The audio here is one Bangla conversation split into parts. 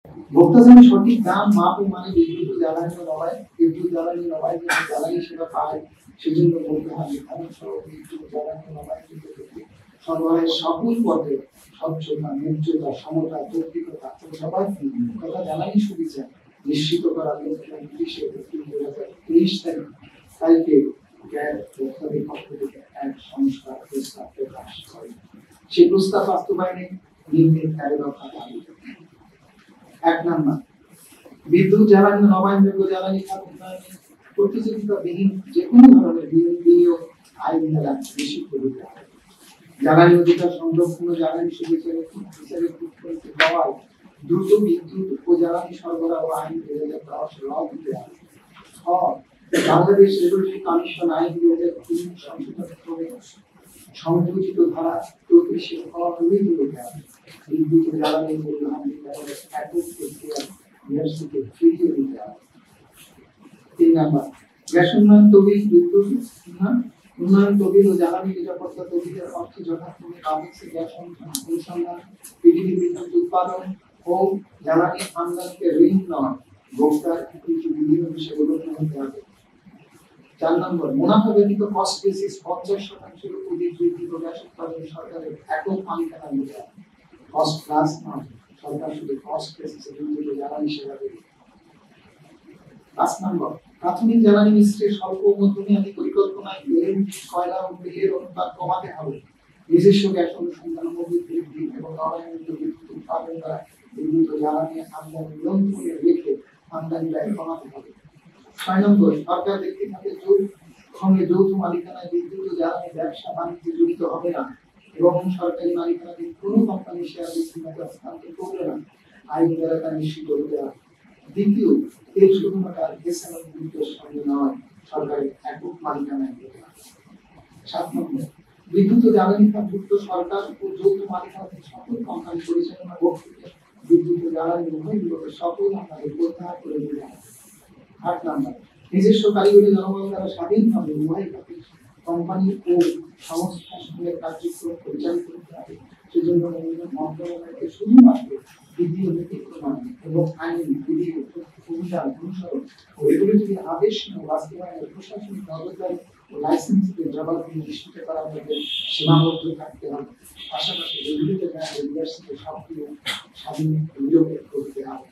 ভোক্তাদের সঠিক দাম মাপ ও মানে বিদ্যুৎ জ্বালানি নবায়ন জ্বালানি সেবা পায় সেজন্য বলতে হয় নির্ধারণ সহ বিদ্যুৎ জ্বালানি নবায়ন সরবরাহের সকল পথে স্বচ্ছতা, ন্যায্যতা, সমতা, যৌক্তিকতা ও জবাবদিহি তথা জ্বালানি সুবিধা নিশ্চিত করার লক্ষ্যে 29 এপ্রিল 2023 তারিখে গ্যাস ভোক্তাদের পক্ষ থেকে এক সংস্কার প্রস্তাব প্রকাশ করে। সেই প্রস্তাব বাস্তবায়নে নিম্নের 13 দফা দাবি। 1 নম্বর, বিদ্যুৎ জ্বালানি নবায়নযোগ্য জ্বালানি খাত উন্নয়নে প্রতিযোগিতাবিহীন যে কোনো ধরনের বিনিয়োগ আইন দ্বারা নিষিদ্ধ হতে হবে। জ্বালানি অধিকার সংরক্ষণ ও জ্বালানি সুবিচারে দেওয়ায় দ্রুত বিদ্যুৎ ও জ্বালানি সরবরাহ আইন 2010 রদ হতে হবে। বাংলাদেশ রেগুলেটরি কমিশন আইন 2003 সংশোধন করে সংযোজিত ধারা 34 অবৈধ হতে হবে। বিদ্যুৎ ও জ্বালানি পরিবহন বিভাগের একক প্রক্রিয়া ইউনিভার্সিটি ফিরিয়ে দিতে হবে। 3 নম্বর, গ্যাস উন্নয়ন তহবিল বিদ্যুৎ উন্নয়ন তহবিল ও জ্বালানি নিরাপত্তা তহবিলের অর্থ যথাক্রমে কাগজে গ্যাস অনুসন্ধান, পিডিবি বিদ্যুৎ উৎপাদন ও জ্বালানি আমদানিতে ঋণ নয় ভোক্তার ইকুইটি বিনিয়োগ হিসেবে গণ্য হতে হবে। 4 নম্বর, মুনাফা ব্যতীত কস্ট বেসিস 50% অধিক বৃদ্ধি ও গ্যাস উৎপাদন সরকারের একক মালিকানা নিতে হবে। কস্ট প্লাস নয়, সরকার শুধু কস্ট বেসিসে বিদ্যুৎ ও জ্বালানি সেবা দেবে। 5 নম্বর, প্রাথমিক জ্বালানি মিশ্রের স্বল্প ও মধ্যমেয়াদী পরিকল্পনায় কয়লা ও তেলের অনুপাত কমাতে হবে। নিজস্ব গ্যাস অনুসন্ধান ও বৃদ্ধি এবং নবায়নযোগ্য বিদ্যুৎ উৎপাদন দ্বারা বিদ্যুৎ ও জ্বালানি আমদানি নিয়ন্ত্রণে রেখে আমদানি ব্যয় কমাতে হবে। 6 নম্বর, সরকার ব্যক্তি খাতের সঙ্গে যৌথ মালিকানায় বিদ্যুৎ ও জ্বালানি ব্যবসা বাণিজ্যে জড়িত হবে না এবং সরকারি মালিকানাধীন কোনো কোম্পানি শেয়ার বিক্রিতে হস্তান্তর করবে না। আইন দ্বারা তা নিশ্চিত হতে হবে। দ্বিতীয়, এর শুধুমাত্র এসএমএ বিদ্যুতের সঙ্গে নয়, সরকারের একক মালিকানায় হতে হবে। 7 নম্বর, বিদ্যুৎ ও জ্বালানি খাতভুক্ত সরকার ও যৌথ মালিকানাধীন সকল কোম্পানি পরিচালনা কর্তৃক বিদ্যুৎ ও জ্বালানি উভয় বিভাগের সকল আমাদের প্রত্যাহার করে দিতে হবে। 8 নম্বর, নিজস্ব কারিগরি জনবল দ্বারা স্বাধীনভাবে উভয় খাতের কোম্পানি ও সংস্থার সঙ্গে কার্যক্রম পরিচালিত করতে হবে। সেজন্য মন্ত্রণালয়কে শুধুমাত্র বিধি ও নীতি প্রণয়ন এবং আইন বিধি ও অভিযান অনুসরণ ও রেগুলেটরি আদেশ বাস্তবায়নের প্রশাসনিক নজরদারি ও লাইসেন্সের জবাবদিহি নিশ্চিত করার মধ্যে সীমাবদ্ধ থাকতে হবে। পাশাপাশি রেগুলেটর ইউনিভার্সিটি সক্রিয় স্বাধীন নিরপেক্ষ হতে হবে।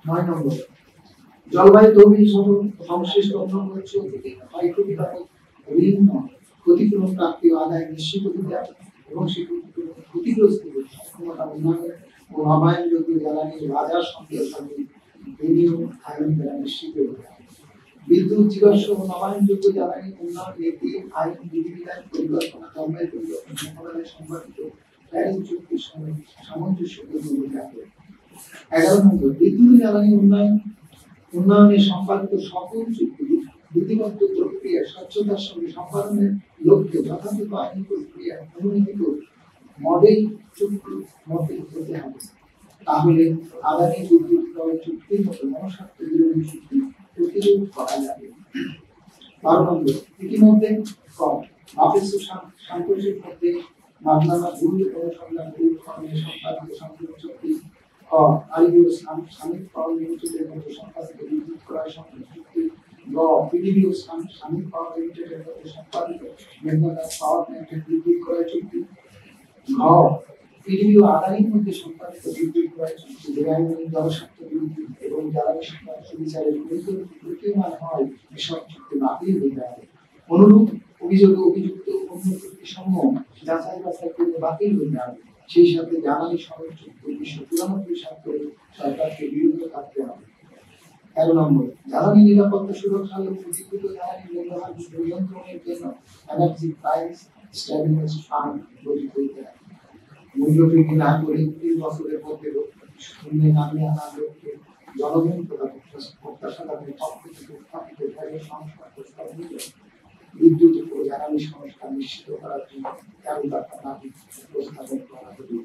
9 নম্বর, জলবায়ু তহবিল সহ সংশ্লিষ্ট অন্যান্য উৎস থেকে ক্ষয়ক্ষতি বাবদ ঋণ ক্ষতিপূরণ প্রাপ্তি ও আদায় নিশ্চিত করতে হবে এবং ক্ষতিগ্রস্তদের সক্ষমতা উন্নয়ন ও নবায়নযোগ্য জ্বালানির বাজার সংযোজনে বিনিয়োগ আইন দ্বারা নিশ্চিত করতে হবে। বিদ্যুৎ, জীবাশ্ম ও নবায়নযোগ্য জ্বালানি উন্নয়ন নীতি আইন বিধিবিধান পরিকল্পনা জলবায়ু পরিবর্তন মোকাবিলায় সম্পর্কিত প্যারিস চুক্তির সঙ্গে সামঞ্জস্যপূর্ণ হতে হবে। 11 নম্বর, বিদ্যুৎ জ্বালানি উন্নয়নে সম্পাদিত সকল চুক্তি বিধিবদ্ধ প্রক্রিয়া স্বচ্ছতার সঙ্গে সম্পাদনের লক্ষ্যে যথাযথ আইনি প্রক্রিয়া অনুমোদিত মডেল চুক্তি মতে হতে হবে। তাহলে আদানি বিদ্যুৎ ক্রয় চুক্তির মতো মনস্বার্থ বিরোধী চুক্তি প্রতিরোধ করা যাবে। 12 নম্বর, ইতিমধ্যে সান্তোষের মধ্যে মামলানা ভুল অনুসন্ধান পরিকল্পনায় সম্পাদিত সংযোগ চুক্তি সামিল পাওয়ার লিমিটেডের মধ্যে সম্পাদিত বিদ্যুৎ ক্রয় সংযোগ চুক্তি পিডিবি ও সামিল পাওয়ার লিমিটেডের মধ্যে সম্পাদিত মেঘনা পাওয়ার প্ল্যান্টের বিদ্যুৎ ক্রয় চুক্তি পিডিবি ও আদানির মধ্যে সম্পাদিত বিদ্যুৎ ক্রয় চুক্তি বেআইনি জনস্বার্থ বিরোধী এবং জ্বালানি সুবিচারের প্রতীয়মান হয় এসব চুক্তি বাতিল হতে হবে। অনুরূপ অভিযুক্ত অন্য চুক্তি সমূহ যাচাই বাছাই করে বাতিল হতে হবে। সেই সাথে জ্বালানি সনদ চুক্তি 1994 সাল করে সরকারকে বিরত থাকতে হবে। 13 নম্বর, জ্বালানি নিরাপত্তা সুরক্ষা ও প্রতিকূল জ্বালানি ব্যবহার নিয়ন্ত্রণের জন্য এনার্জি প্রাইস স্ট্যাবিলিটি ফান্ড গঠিত করতে হবে। মূল্যবৃদ্ধি না করে 3 বছরের মধ্যে শূন্যে নামিয়ে আনার লক্ষ্যে জনগণ প্রত্যাশাদের পক্ষ থেকে উত্থাপিত ভ্যালু সংস্কার প্রস্তাব নিয়ে বিদ্যুৎ ও জ্বালানি সংস্কার নিশ্চিত করার জন্য 13 দফা দাবি উপস্থাপন করা হবে।